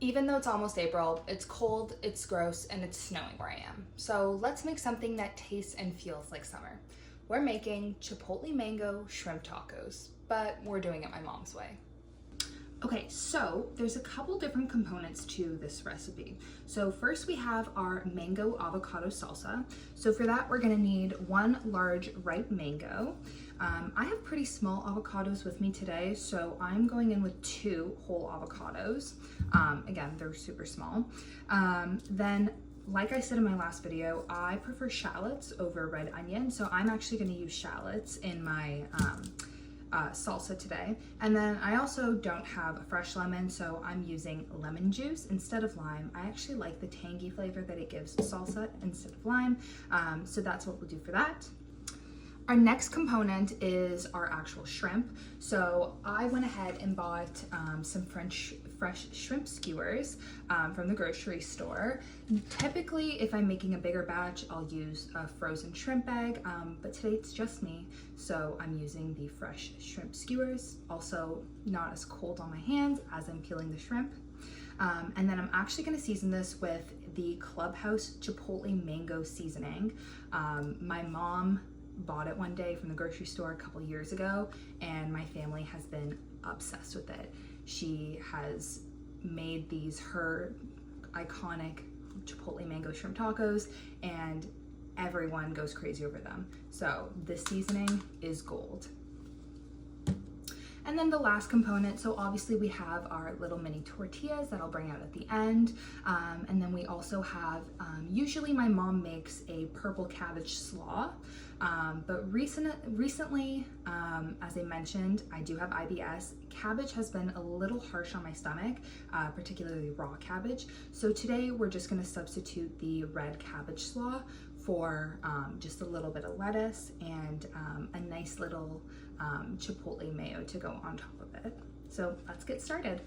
Even though it's almost April, it's cold, it's gross, and it's snowing where I am. So let's make something that tastes and feels like summer. We're making chipotle mango shrimp tacos, but we're doing it my mom's way. Okay, so there's a couple different components to this recipe. So first we have our mango avocado salsa. So for that, we're gonna need one large ripe mango. I have pretty small avocados with me today, so I'm going in with 2 whole avocados. Again, they're super small. Then, like I said in my last video, I prefer shallots over red onion, so I'm actually gonna use shallots in my salsa today. And then I also don't have a fresh lemon, so I'm using lemon juice instead of lime. I actually like the tangy flavor that it gives salsa instead of lime, so that's what we'll do for that. Our next component is our actual shrimp. So I went ahead and bought some fresh shrimp skewers from the grocery store. Typically, if I'm making a bigger batch, I'll use a frozen shrimp bag, but today it's just me, so I'm using the fresh shrimp skewers. Also, not as cold on my hands as I'm peeling the shrimp. And then I'm actually gonna season this with the Clubhouse Chipotle Mango seasoning. My mom bought it one day from the grocery store a couple years ago, and my family has been obsessed with it. She has made these her iconic chipotle mango shrimp tacos, and everyone goes crazy over them. So this seasoning is gold. And then the last component, so obviously we have our little mini tortillas that I'll bring out at the end. And then we also have, usually my mom makes a purple cabbage slaw, but recently, as I mentioned, I do have IBS. Cabbage has been a little harsh on my stomach, particularly raw cabbage. So today we're just gonna substitute the red cabbage slaw for just a little bit of lettuce and a nice little chipotle mayo to go on top of it. So let's get started.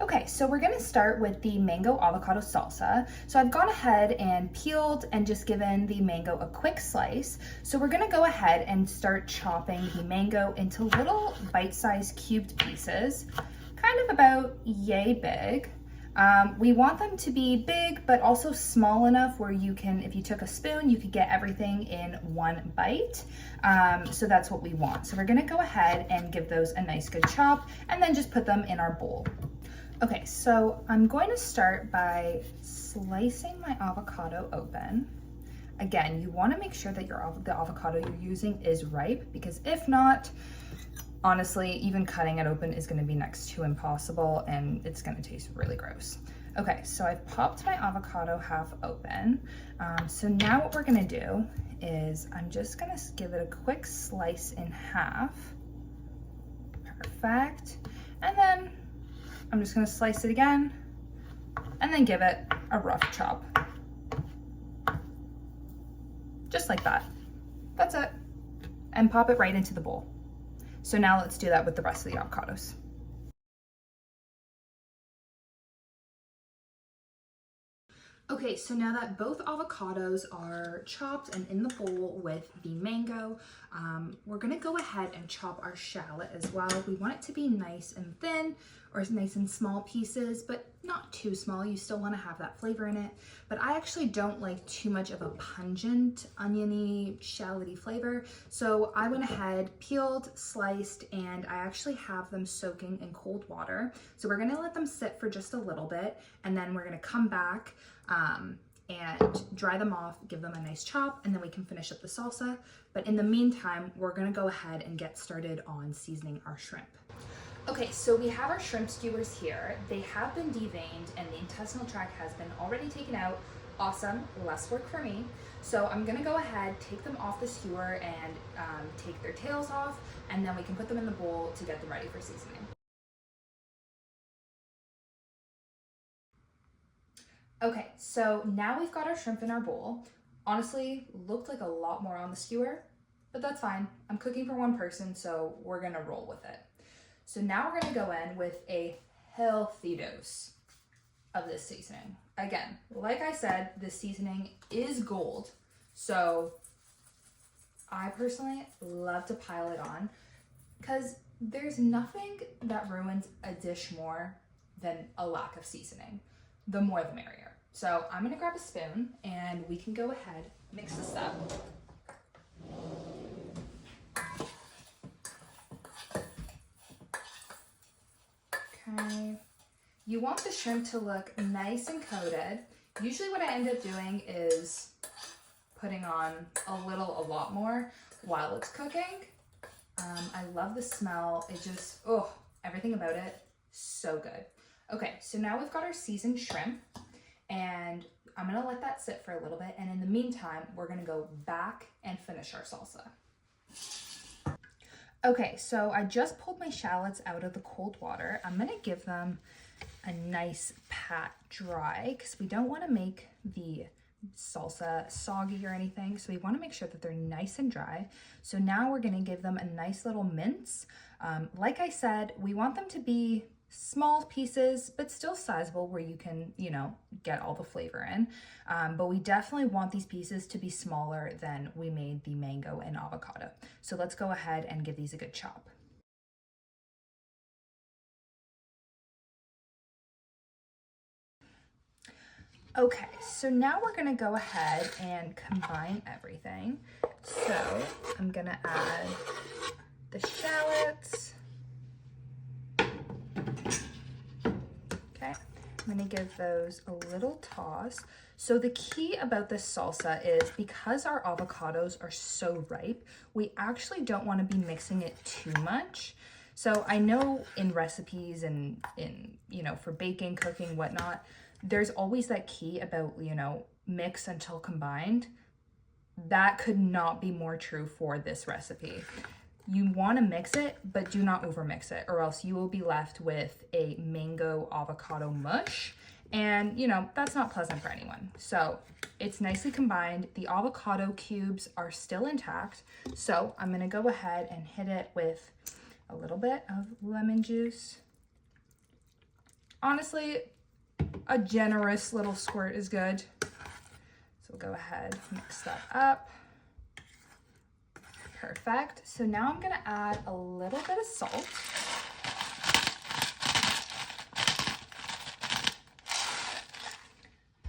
Okay, so we're gonna start with the mango avocado salsa. So I've gone ahead and peeled and just given the mango a quick slice. So we're gonna go ahead and start chopping the mango into little bite-sized cubed pieces, kind of about yay big. We want them to be big, but also small enough where you can, if you took a spoon, you could get everything in one bite. So that's what we want. So we're gonna go ahead and give those a nice good chop and then just put them in our bowl. Okay, so I'm going to start by slicing my avocado open. Again, you wanna make sure that the avocado you're using is ripe, because if not, honestly, even cutting it open is gonna be next to impossible and it's gonna taste really gross. Okay, so I've popped my avocado half open. So now what we're gonna do is I'm just gonna give it a quick slice in half. Perfect. And then I'm just gonna slice it again and then give it a rough chop. Just like that. That's it. And pop it right into the bowl. So now let's do that with the rest of the avocados. Okay, so now that both avocados are chopped and in the bowl with the mango, we're gonna go ahead and chop our shallot as well. We want it to be nice and thin, or nice and small pieces, but not too small. You still wanna have that flavor in it. But I actually don't like too much of a pungent, oniony, shalloty flavor. So I went ahead, peeled, sliced, and I actually have them soaking in cold water. So we're gonna let them sit for just a little bit, and then we're gonna come back and dry them off, give them a nice chop, and then we can finish up the salsa. But in the meantime, we're gonna go ahead and get started on seasoning our shrimp. Okay, so we have our shrimp skewers here. They have been deveined and the intestinal tract has been already taken out. Awesome, less work for me. So I'm gonna go ahead, take them off the skewer and take their tails off, and then we can put them in the bowl to get them ready for seasoning. Okay, so now we've got our shrimp in our bowl. Honestly, looked like a lot more on the skewer, but that's fine. I'm cooking for one person, so we're gonna roll with it. So now we're gonna go in with a healthy dose of this seasoning. Again, like I said, this seasoning is gold. So I personally love to pile it on because there's nothing that ruins a dish more than a lack of seasoning. The more the merrier. So I'm gonna grab a spoon and we can go ahead, mix this up. Okay. You want the shrimp to look nice and coated. Usually what I end up doing is putting on a lot more while it's cooking. I love the smell. It just, oh, everything about it, so good. Okay, so now we've got our seasoned shrimp and I'm gonna let that sit for a little bit. And in the meantime, we're gonna go back and finish our salsa. Okay, so I just pulled my shallots out of the cold water. I'm gonna give them a nice pat dry because we don't wanna make the salsa soggy or anything. So we wanna make sure that they're nice and dry. So now we're gonna give them a nice little mince. Like I said, we want them to be small pieces, but still sizable where you can, you know, get all the flavor in. But we definitely want these pieces to be smaller than we made the mango and avocado. So let's go ahead and give these a good chop. Okay, so now we're gonna go ahead and combine everything. So I'm gonna add the shallots. Okay, I'm gonna give those a little toss. So the key about this salsa is because our avocados are so ripe, we actually don't wanna be mixing it too much. So I know in recipes and in, you know, for baking, cooking, whatnot, there's always that key about, you know, mix until combined. That could not be more true for this recipe. You want to mix it, but do not overmix it, or else you will be left with a mango avocado mush. And, you know, that's not pleasant for anyone. So it's nicely combined. The avocado cubes are still intact. So I'm going to go ahead and hit it with a little bit of lemon juice. Honestly, a generous little squirt is good. So we'll go ahead, mix that up. Perfect. So now I'm gonna add a little bit of salt.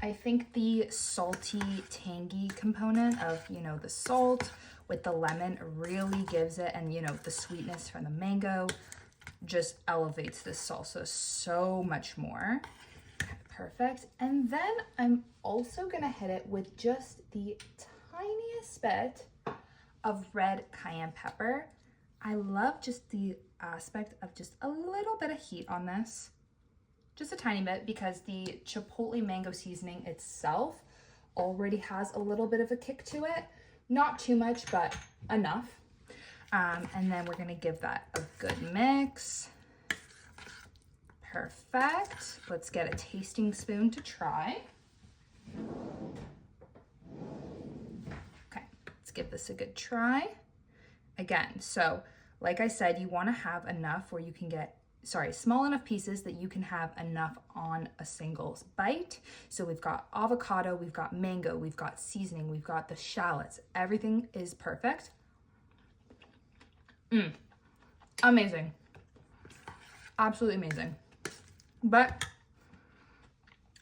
I think the salty, tangy component of, you know, the salt with the lemon really gives it, and, you know, the sweetness from the mango just elevates this salsa so much more. Perfect. And then I'm also gonna hit it with just the tiniest bit of red cayenne pepper. I love just the aspect of just a little bit of heat on this. Just a tiny bit, because the chipotle mango seasoning itself already has a little bit of a kick to it. Not too much, but enough. And then we're gonna give that a good mix. Perfect. Let's get a tasting spoon to try. Okay, let's give this a good try. Again, so like I said, you want to have enough where you can get, small enough pieces that you can have enough on a single bite. So we've got avocado, we've got mango, we've got seasoning, we've got the shallots. Everything is perfect. Amazing. Absolutely amazing. But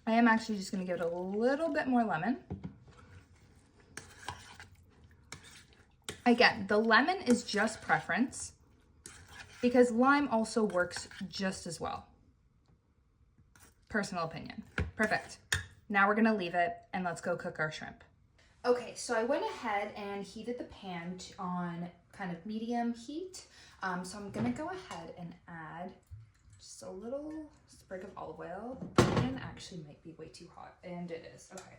I am actually just gonna give it a little bit more lemon. Again, the lemon is just preference because lime also works just as well. Personal opinion. Perfect. Now we're gonna leave it and let's go cook our shrimp. Okay, so I went ahead and heated the pan on kind of medium heat. So I'm gonna go ahead and add just a little sprig of olive oil. And actually might be way too hot, and it is. Okay.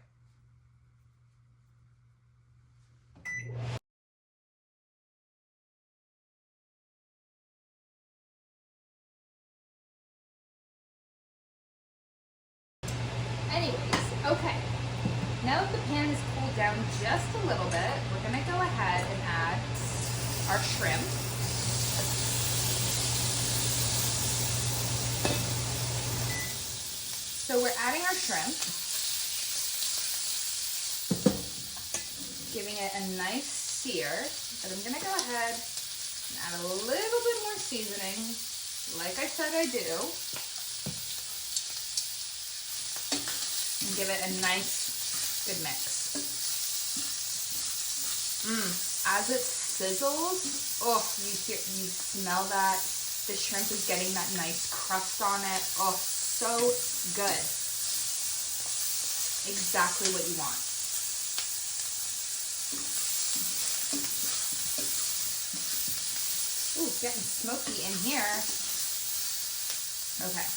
Anyways, okay. Now that the pan is cooled down just a little bit, we're gonna go ahead and add our shrimp. So we're adding our shrimp, giving it a nice sear. But I'm gonna go ahead and add a little bit more seasoning, like I said I do. and give it a nice, good mix. As it sizzles, oh, you smell that. The shrimp is getting that nice crust on it. Oh, so good. Exactly what you want. Ooh, getting smoky in here. Okay.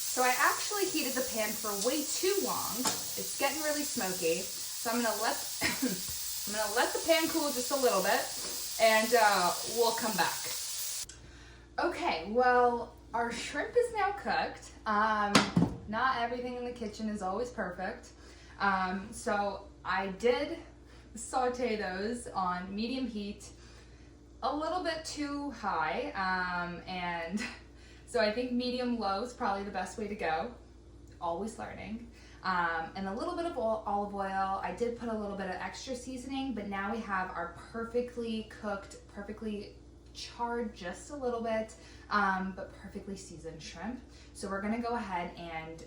So I actually heated the pan for way too long. It's getting really smoky. So I'm gonna let the pan cool just a little bit, and we'll come back. Okay, well, our shrimp is now cooked. Not everything in the kitchen is always perfect. So I did saute those on medium heat, a little bit too high, and so I think medium-low is probably the best way to go. Always learning. And a little bit of olive oil. I did put a little bit of extra seasoning, but now we have our perfectly cooked, perfectly charred just a little bit, but perfectly seasoned shrimp. So we're gonna go ahead and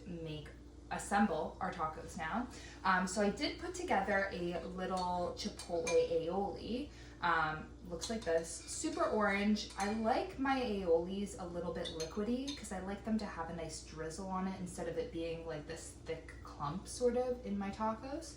assemble our tacos now. So I did put together a little chipotle aioli. Looks like this, super orange. I like my aiolis a little bit liquidy because I like them to have a nice drizzle on it instead of it being like this thick clump sort of in my tacos.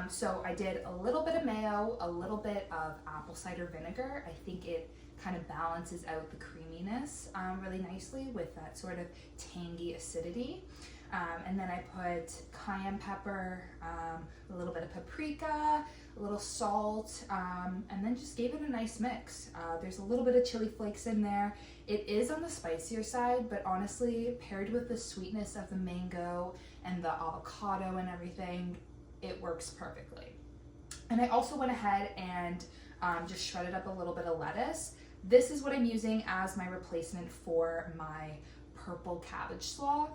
So I did a little bit of mayo, a little bit of apple cider vinegar. I think it kind of balances out the creaminess really nicely with that sort of tangy acidity. And then I put cayenne pepper, a little bit of paprika, a little salt, and then just gave it a nice mix. There's a little bit of chili flakes in there. It is on the spicier side, but honestly, paired with the sweetness of the mango and the avocado and everything, it works perfectly. And I also went ahead and just shredded up a little bit of lettuce. This is what I'm using as my replacement for my purple cabbage slaw.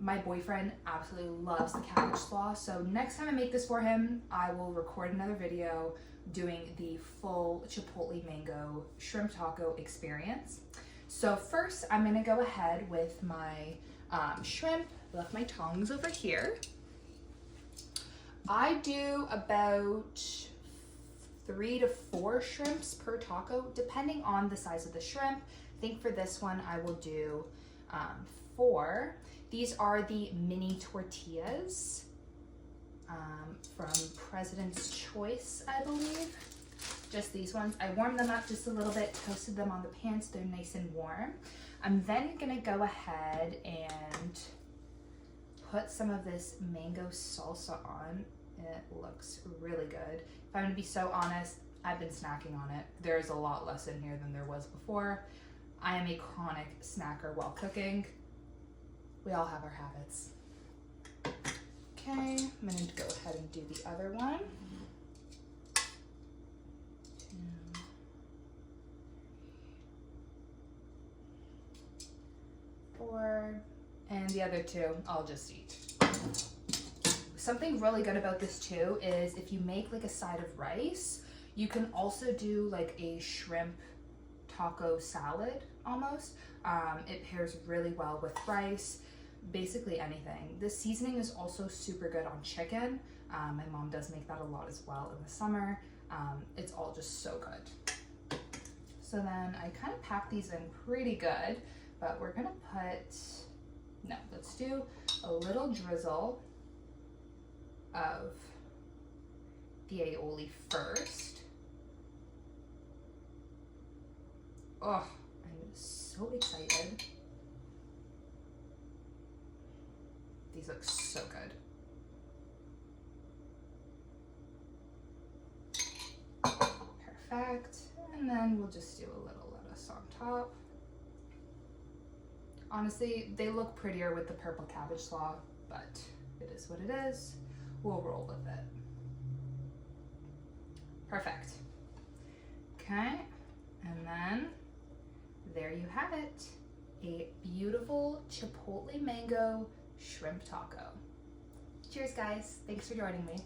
My boyfriend absolutely loves the cabbage slaw, so next time I make this for him, I will record another video doing the full chipotle mango shrimp taco experience. So first, I'm gonna go ahead with my shrimp. I left my tongs over here. I do about 3 to 4 shrimps per taco, depending on the size of the shrimp. I think for this one, I will do 4. These are the mini tortillas from President's Choice, I believe. Just these ones. I warmed them up just a little bit, toasted them on the pan so they're nice and warm. I'm then gonna go ahead and put some of this mango salsa on. It looks really good. If I'm gonna be so honest, I've been snacking on it. There's a lot less in here than there was before. I am a chronic snacker while cooking. We all have our habits. Okay, I'm gonna go ahead and do the other one. 2, 4, and the other 2 I'll just eat. Something really good about this too is if you make like a side of rice, you can also do like a shrimp taco salad almost. It pairs really well with rice, basically anything. The seasoning is also super good on chicken. My mom does make that a lot as well in the summer. It's all just so good. So then I kind of pack these in pretty good, but we're gonna let's do a little drizzle of the aioli first. Oh, I'm so excited. These look so good. Perfect. And then we'll just do a little lettuce on top. Honestly, they look prettier with the purple cabbage slaw, but it is what it is. We'll roll with it. Perfect. Okay, and then there you have it. A beautiful chipotle mango shrimp taco. Cheers, guys. Thanks for joining me.